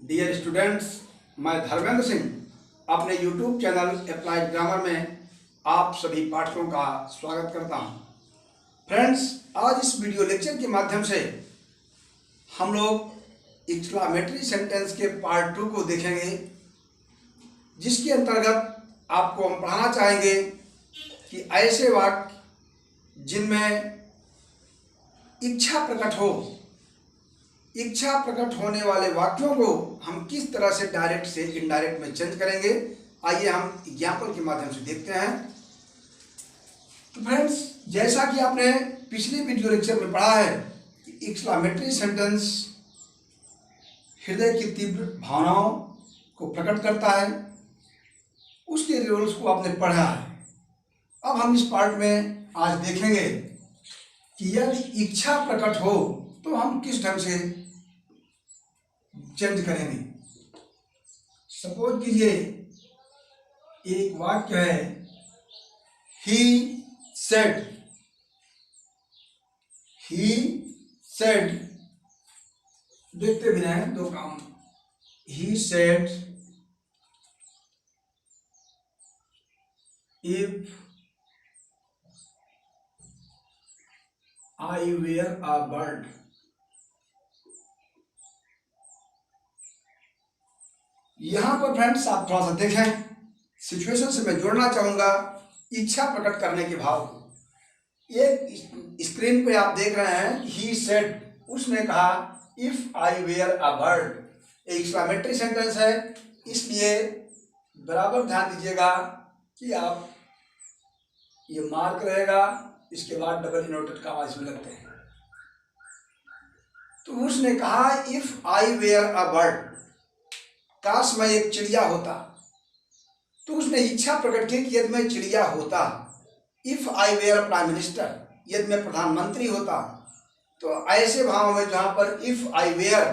Dear students, मैं धर्मेंद्र सिंह अपने YouTube channel applied grammar में आप सभी पाठकों का स्वागत करता हूं। फ्रेंड्स, आज इस वीडियो लेक्चर के माध्यम से हम लोग एक्सक्लामेटरी सेंटेंस के पार्ट 2 को देखेंगे, जिसके अंतर्गत आपको हम पढ़ाना चाहेंगे कि ऐसे वाक्य जिनमें इच्छा प्रकट हो, इच्छा प्रकट होने वाले वाक्यों को हम किस तरह से डायरेक्ट से इनडायरेक्ट में चेंज करेंगे। आइए हम एग्जाम्पल के माध्यम से देखते हैं। तो फ्रेंड्स, जैसा कि आपने पिछले वीडियो लेक्चर में पढ़ा है कि एक्सक्लामेटरी सेंटेंस हृदय की तीव्र भावनाओं को प्रकट करता है, उसके रूल्स को आपने पढ़ा है। अब हम इस पार्ट में आज देखेंगे कि यदि इच्छा प्रकट हो तो हम किस ढंग से चेंज करेंगे। सपोज कीजिए एक वाक्य है, ही सेड, ही सेड, देखते भी हैं दो काम। He said if I were a bird. यहां पर फ्रेंड्स आप थोड़ा सा देखें, सिचुएशन से मैं जोड़ना चाहूंगा इच्छा प्रकट करने के भाव को। एक स्क्रीन पे आप देख रहे हैं, ही सेड, उसने कहा if I were a bird. Exclamatory sentence है, इसलिए बराबर ध्यान दीजिएगा कि आप ये मार्क रहेगा, इसके बाद डबल इनवर्टेड कॉमा इसमें लगते हैं। तो उसने कहा if I were a bird, काश मैं एक चिड़िया होता। तो उसने इच्छा प्रकट की कि यदि मैं चिड़िया होता। If I were a prime minister, यदि मैं प्रधानमंत्री होता। तो ऐसे भाव में जहां पर इफ आई वेयर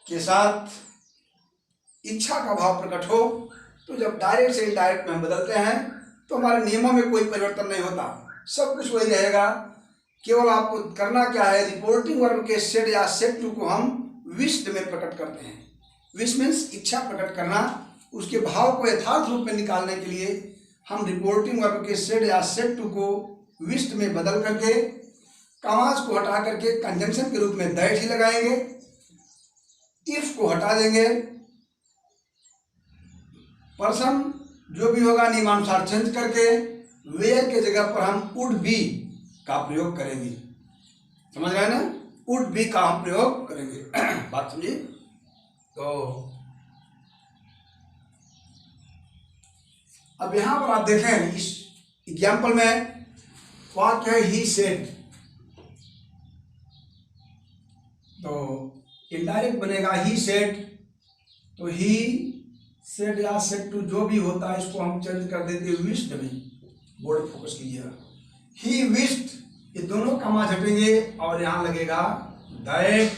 के साथ इच्छा का भाव प्रकट हो, तो जब डायरेक्ट से इनडायरेक्ट में हम बदलते हैं तो हमारे नियमों में कोई परिवर्तन नहीं होता, सब कुछ वही रहेगा। केवल आपको करना क्या है, रिपोर्टिंग वर्ब के सेड या सेड टू को हम विश्ड में प्रकट करते हैं। विश मीन्स इच्छा प्रकट करना। उसके भाव को यथार्थ रूप में निकालने के लिए हम रिपोर्टिंग वर्ब के सेड या सेड टू को विश्ड में बदल करके कॉमास को हटा करके कंजंक्शन के रूप में दैट ही लगाएंगे। इफ को हटा देंगे, पर्सन जो भी होगा नियमानुसार चेंज करके वेयर के जगह पर हम वुड बी का प्रयोग करेंगे। समझ रहे हैं ना, वुड बी का हम प्रयोग करेंगे। बात समझिए। तो अब यहां पर आप देखें, इस एग्जाम्पल में वाक्य है ही सेड, तो इनडायरेक्ट बनेगा ही सेड। तो ही सेड या सेड टू जो भी होता है, इसको हम चेंज कर देते हैं विश्ड में। बोर्ड फोकस कीजिएगा। ही विश्ड, ये दोनों कॉमा हटेंगे और यहां लगेगा दैट।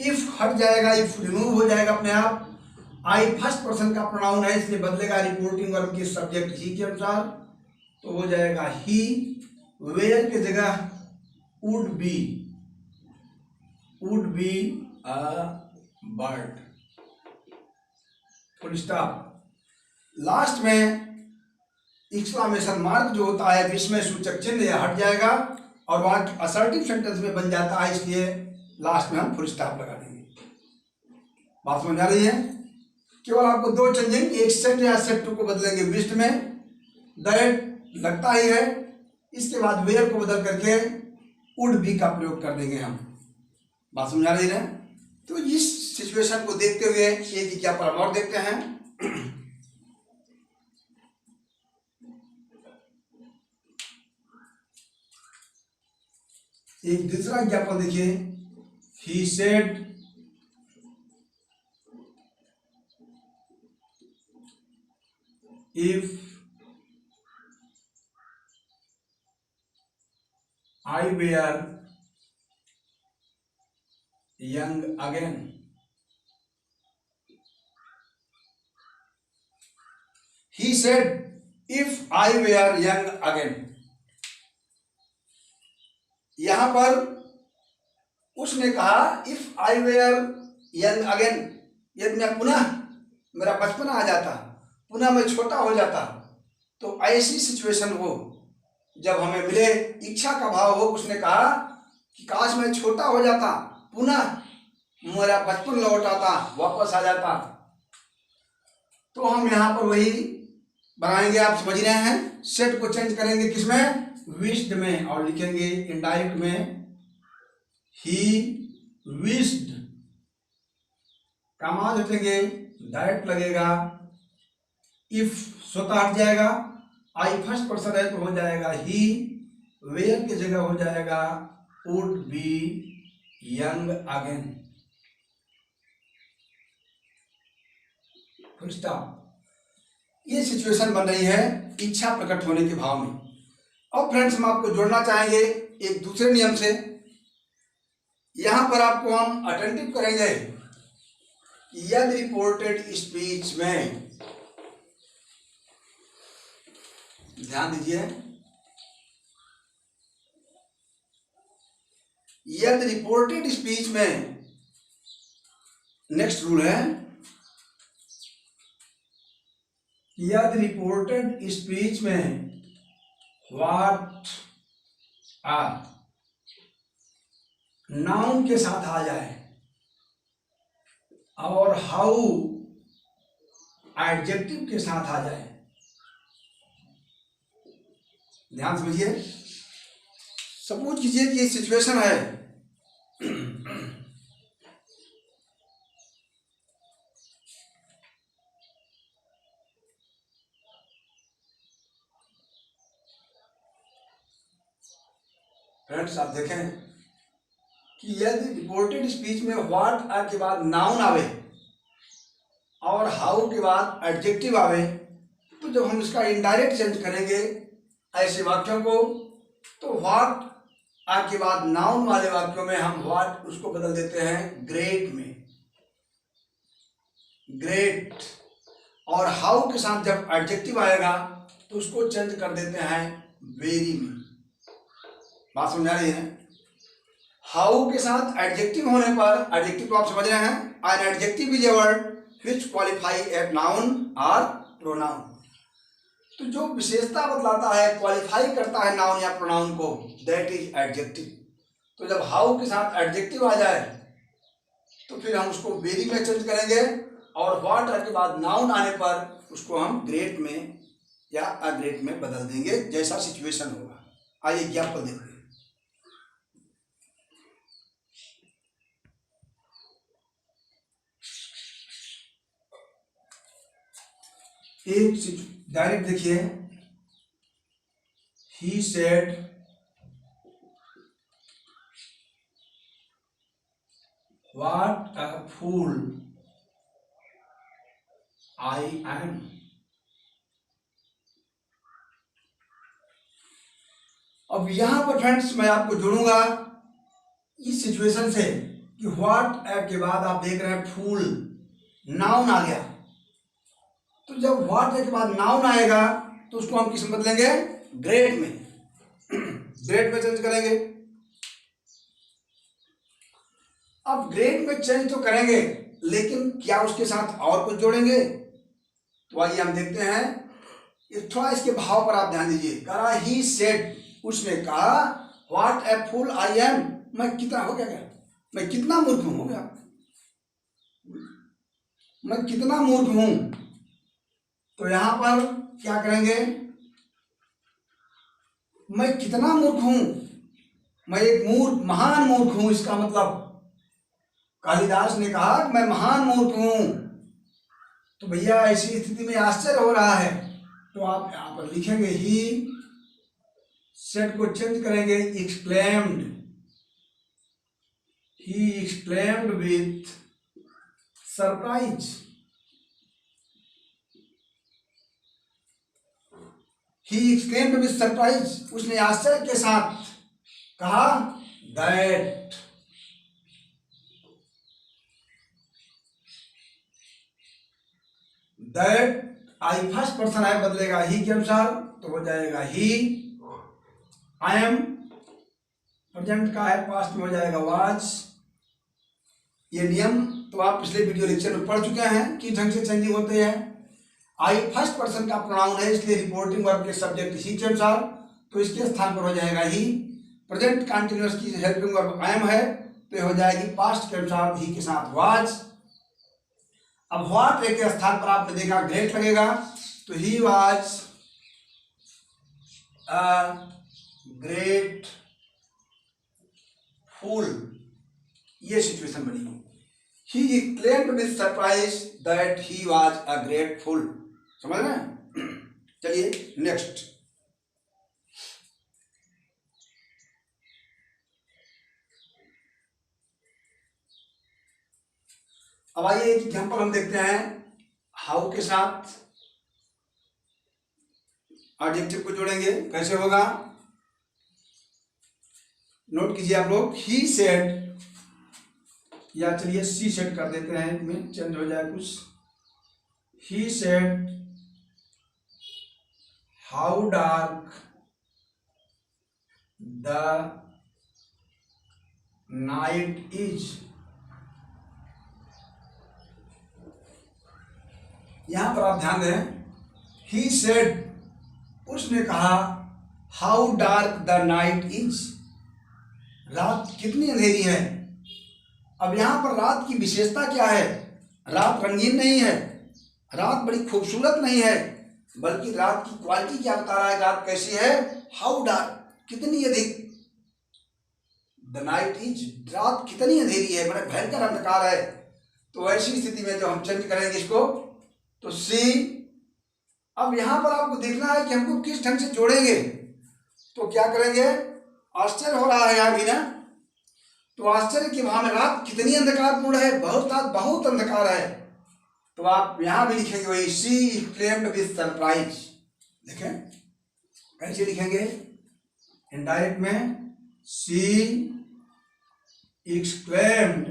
इफ हट जाएगा, इफ रिमूव हो जाएगा अपने आप। आई फर्स्ट पर्सन का प्रोनाउन है, इसलिए बदलेगा रिपोर्टिंग वर्ब के सब्जेक्ट ही के अनुसार, तो हो जाएगा ही। वेयर के जगह would be a bird, full stop. Last में एक्सक्लामेशन मार्क जो होता है, विस्मय सूचक चिन्ह, यह हट जाएगा और वाक्य असर्टिव सेंटेंस में बन जाता है, इसलिए लास्ट में हम फुल स्टॉप लगा देंगे। बात समझ आ रही है। केवल आपको दो चेंजिंग, एक सेट या सेट टू को बदलेंगे विश्ड में, दैट लगता ही है, इसके बाद वेयर को बदल करके वुड बी का प्रयोग कर देंगे हम। बात समझ आ रही है। तो इस सिचुएशन को देखते हुए एक एग्जाम्पल और देखते हैं। एक दूसरा एग्जाम्पल देखिए, he said if I were young again. He said if I were young again. यहां पर उसने कहा if I were young again, यदि मैं पुनः, मेरा बचपन आ जाता, पुनः मैं छोटा हो जाता, तो ऐसी सिचुएशन हो जब हमें मिले, इच्छा का भाव हो, उसने कहा कि काश मैं छोटा हो जाता, पुनः मेरा बचपन लौट आता, वापस आ जाता। तो हम यहाँ पर वही बनाएंगे, आप समझ रहे हैं। सेट को चेंज करेंगे किसमें, विश्ड में, और लिखेंगे इनडायरेक्ट में ही विश्ड, कामाज हटेंगे, दैट लगेगा, इफ स्वतः हट जाएगा, आई फर्स्ट पर्सन है तो हो जाएगा ही, वेयर की जगह हो जाएगा would be young again, full stop. ये सिचुएशन बन रही है इच्छा प्रकट होने के भाव में। अब फ्रेंड्स हम आपको जोड़ना चाहेंगे एक दूसरे नियम से। यहां पर आपको हम अटेंटिव करेंगे कि यदि रिपोर्टेड स्पीच में, ध्यान दीजिए, यदि रिपोर्टेड स्पीच में, नेक्स्ट रूल है, यदि रिपोर्टेड स्पीच में व्हाट आर नाउन के साथ आ जाए और हाउ एडजेक्टिव के साथ आ जाए, ध्यान समझिए। सपोज कीजिए कि ये सिचुएशन है, फ्रेंड्स आप देखें कि यदि रिपोर्टेड स्पीच में व्हाट आर के बाद नाउन आवे और हाउ के बाद एडजेक्टिव आवे, तो जब हम इसका इनडायरेक्ट चेंज करेंगे ऐसे वाक्यों को, तो व्हाट आर के बाद नाउन वाले वाक्यों में हम व्हाट उसको बदल देते हैं ग्रेट में, ग्रेट, और हाउ के साथ जब एडजेक्टिव आएगा तो उसको चेंज कर देते हैं वेरी में। बात समझा रही है। हाउ के साथ एडजेक्टिव होने पर, एडजेक्टिव तो आप समझ रहे हैं, an adjective is a word which qualify a noun और प्रोनाउन। तो जो विशेषता बतलाता है, क्वालिफाई करता है नाउन या प्रोनाउन को, दैट इज एडजेक्टिव। तो जब हाउ के साथ एडजेक्टिव आ जाए तो फिर हम उसको वेरी में चेंज करेंगे, और व्हाट के बाद नाउन आने पर उसको हम ग्रेट में या अग्रेट में बदल देंगे, जैसा सिचुएशन होगा। आइए एग्जाम्पल देखते हैं। एक डायरेक्ट देखिए, he said what a fool I am. अब यहां पर फ्रेंड्स मैं आपको जोड़ूंगा इस सिचुएशन से कि व्हाट के बाद आप देख रहे हैं फूल, नाउन आ गया। तो जब व्हाट के बाद नाउन आएगा तो उसको हम किस में बदलेंगे, ग्रेट में, ग्रेट में चेंज करेंगे। अब ग्रेट में चेंज तो करेंगे, लेकिन क्या उसके साथ और कुछ जोड़ेंगे? तो आइए हम देखते हैं। थोड़ा इसके भाव पर आप ध्यान दीजिए। कहा ही सेड, उसने कहा, what A fool I M, मैं कितना हो गया, मैं कितना मूर्ख हूं, हो गया, मैं कितना मूर्ख हूं। तो यहां पर क्या करेंगे, मैं कितना मूर्ख हूं, मैं एक मूर्ख, महान मूर्ख हूं। इसका मतलब कालिदास ने कहा मैं महान मूर्ख हूं। तो भैया ऐसी स्थिति में आश्चर्य हो रहा है, तो आप यहां पर लिखेंगे ही सेड को चेंज करेंगे, exclaimed, he exclaimed with surprise, he exclaimed with surprise, उसने आश्चर्य के साथ कहा, दैट आई फर्स्ट पर्सन है, बदलेगा ही के अनुसार, तो हो जाएगा ही। आई एम प्रेजेंट का है, पास्ट में हो जाएगा वाज। ये नियम तो आप पिछले वीडियो लेक्चर में पढ़ चुके हैं किस ढंग से चेंजिंग होते हैं। आई फर्स्ट पर्सन का प्रोनाउन है, इसलिए रिपोर्टिंग वर्ब के सब्जेक्ट ही के अनुसार, तो इसके स्थान पर हो जाएगा ही। प्रेजेंट कंटिन्यूअस की हेल्पिंग वर्ब एम है, तो ये हो जाएगी पास्ट के अनुसार ही के साथ वाज। अब व्हाट के स्थान पर आपने देखा ग्रेट लगेगा, तो ही वाज अ ग्रेट फूल, ये सिचुएशन बनी। He claimed with surprise that he was a great fool, समझ रहे हैं। चलिए नेक्स्ट। अब आइए एक एग्जाम्पल हम देखते हैं हाउ के साथ एडजेक्टिव को जोड़ेंगे, कैसे होगा नोट कीजिए आप लोग। ही सेड, या चलिए सी सेड कर देते हैं, में चेंज हो जाए कुछ। He said how dark the night is. यहां पर आप ध्यान दें, ही सेड उसने कहा, how dark the night is, रात कितनी अंधेरी है। अब यहां पर रात की विशेषता क्या है, रात रंगीन नहीं है, रात बड़ी खूबसूरत नहीं है, बल्कि रात की क्वालिटी क्या बता रहा है, रात कैसी है, हाउ डार्क कितनी अधिक, द नाइट इज रात कितनी अंधेरी है, बड़ा भयंकर अंधकार है। तो ऐसी स्थिति में जो हम चेंज करेंगे इसको, तो सी। अब यहां पर आपको देखना है कि हमको किस ढंग से जोड़ेंगे, तो क्या करेंगे, आश्चर्य हो रहा है यहां भी ना, तो आश्चर्य के भाव में रात कितनी अंधकारपूर्ण है, बहुत रात बहुत अंधकार है, तो आप यहां भी लिखेंगे वही, सी क्लेम्ड विद सरप्राइज। देखें कैसे लिखेंगे, इनडायरेक्ट में, सी एक्सक्लेम्ड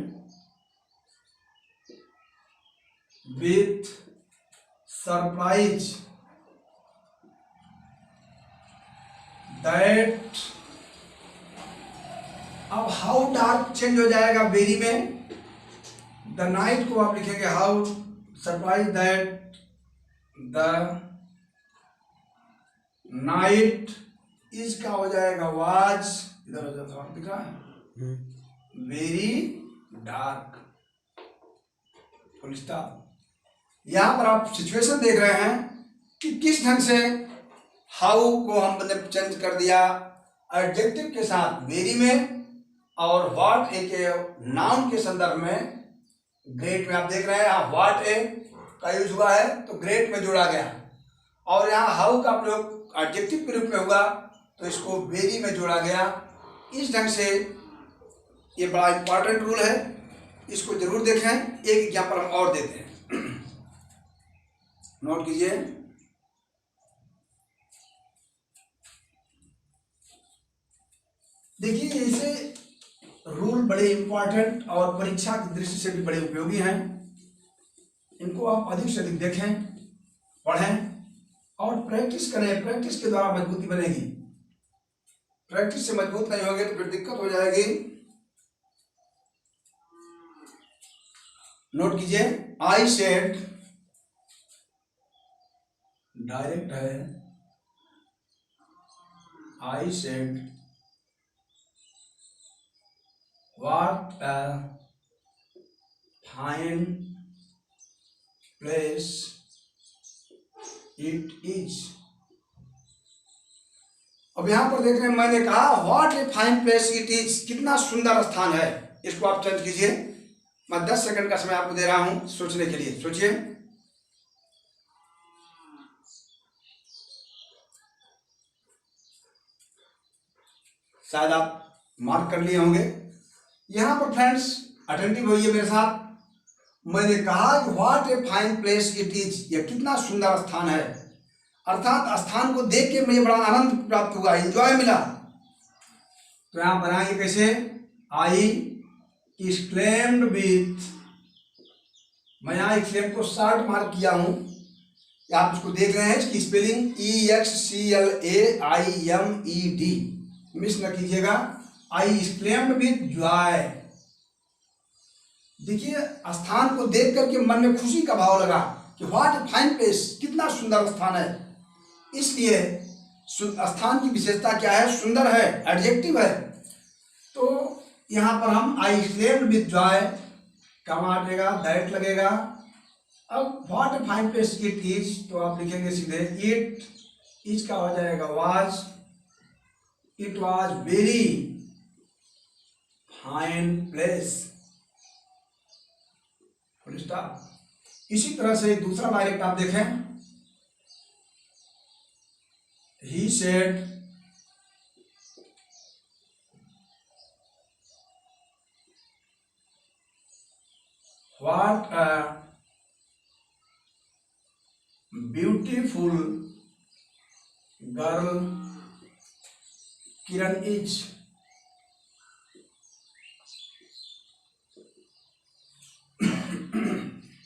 विथ सरप्राइज दैट। अब हाउ डार्क चेंज हो जाएगा वेरी में, द नाइट को आप लिखेंगे how surprise that the night is का हो जाएगा वाज, इधर हो जाता दिख रहा है, वेरी डार्क, फुल स्टॉप। यहां पर आप सिचुएशन देख रहे हैं कि किस ढंग से हाउ को हमने चेंज कर दिया एडजेक्टिव के साथ वेरी में, और व्हाट ए के नाउन के संदर्भ में ग्रेट में। आप देख रहे हैं व्हाट ए का यूज हुआ है तो ग्रेट में जोड़ा गया, और यहाँ हाउ का प्रयोग एडजेक्टिव के रूप में हुआ तो इसको वेरी में जोड़ा गया। इस ढंग से ये बड़ा इंपॉर्टेंट रूल है, इसको जरूर देखें। एक एग्जाम्पल हम और देते हैं, नोट कीजिए। देखिए ऐसे रूल बड़े इंपॉर्टेंट और परीक्षा की दृष्टि से भी बड़े उपयोगी हैं। इनको आप अधिक से अधिक देखें, पढ़ें और प्रैक्टिस करें। प्रैक्टिस के द्वारा मजबूती बनेगी, प्रैक्टिस से मजबूत नहीं होगे तो फिर दिक्कत हो जाएगी। नोट कीजिए, आई सेड, डायरेक्ट है, I said what a fine place it is. अब यहां पर देख रहे हैं, मैंने कहा what a fine place it is, कितना सुंदर स्थान है। इसको आप चेंज कीजिए। मैं 10 सेकंड का समय आपको दे रहा हूं सोचने के लिए, सोचिए। शायद आप मार्क कर लिए होंगे। यहां पर फ्रेंड्स अटेंटिव होइए मेरे साथ। मैंने कहा कि what a fine place it is, यह कितना सुंदर स्थान है, अर्थात स्थान को देख के मुझे बड़ा आनंद प्राप्त हुआ, एंजॉय मिला। तो यहां बनाएंगे कैसे, आई एक्सक्लेम्ड विथ, मैं यहां एक्सक्लेम को शॉर्ट मार्क किया हूं, आप इसको देख रहे हैं, इसकी स्पेलिंग EXCLAIMED, मिस न कीजिएगा। आई एक्सक्लेम्ड विथ जॉय, देखिए, स्थान को देख करके मन में खुशी का भाव लगा कि व्हाट ए फाइन प्लेस, कितना सुंदर स्थान है। इसलिए स्थान की विशेषता क्या है? सुंदर है, एडजेक्टिव है। तो यहाँ पर हम आई एक्सक्लेम्ड विद जॉय, कमा लगेगा, दैट लगेगा। अब what a fine place it is, तो आप लिखेंगे सीधे इट इज का हो जाएगा was, it was very fine place, full stop. इसी तरह से दूसरा डायरेक्ट आप देखें, he said what a beautiful girl Kiran is।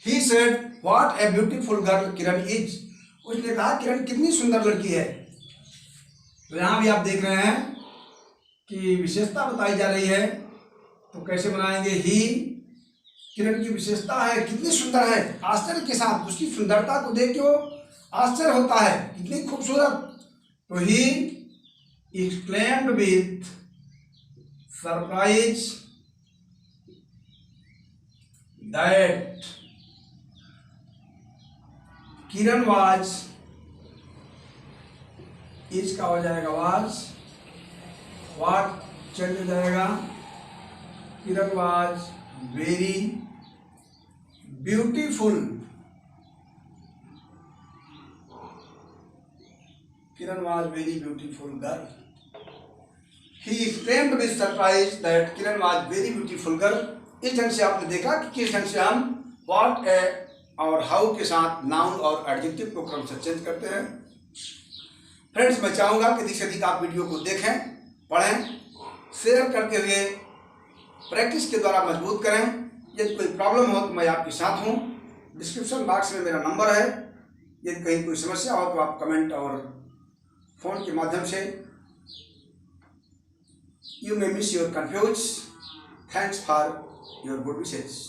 He said what a beautiful girl Kiran is। उसने कहा किरण कितनी सुंदर लड़की है। तो यहाँ भी आप देख रहे हैं कि विशेषता बताई जा रही है। तो कैसे बनाएंगे? ही किरण की विशेषता है, कितनी सुंदर है, आश्चर्य के साथ उसकी सुंदरता को देख के वो आश्चर्य होता है, कितनी खूबसूरत। तो he exclaimed with surprise that Kiran was, is का हो जाएगा वाज, व्हाट चल जाएगा, Kiran was very beautiful, Kiran was very beautiful girl. He exclaimed with surprise that Kiran was very beautiful girl. इस ढंग से आपने देखा कि किस ढंग से हम व्हाट ए और हाउ के साथ नाउन और एडजेक्टिव को क्रमशः चेंज करते हैं। फ्रेंड्स, मैं चाहूँगा कि अधिक से अधिक आप वीडियो को देखें, पढ़ें, शेयर करते हुए प्रैक्टिस के द्वारा मजबूत करें। यदि कोई प्रॉब्लम हो तो मैं आपके साथ हूँ। डिस्क्रिप्शन बॉक्स में मेरा नंबर है। यदि कहीं कोई समस्या हो तो आप कमेंट और फ़ोन के माध्यम से। You may miss your confuse. Thanks for your good wishes.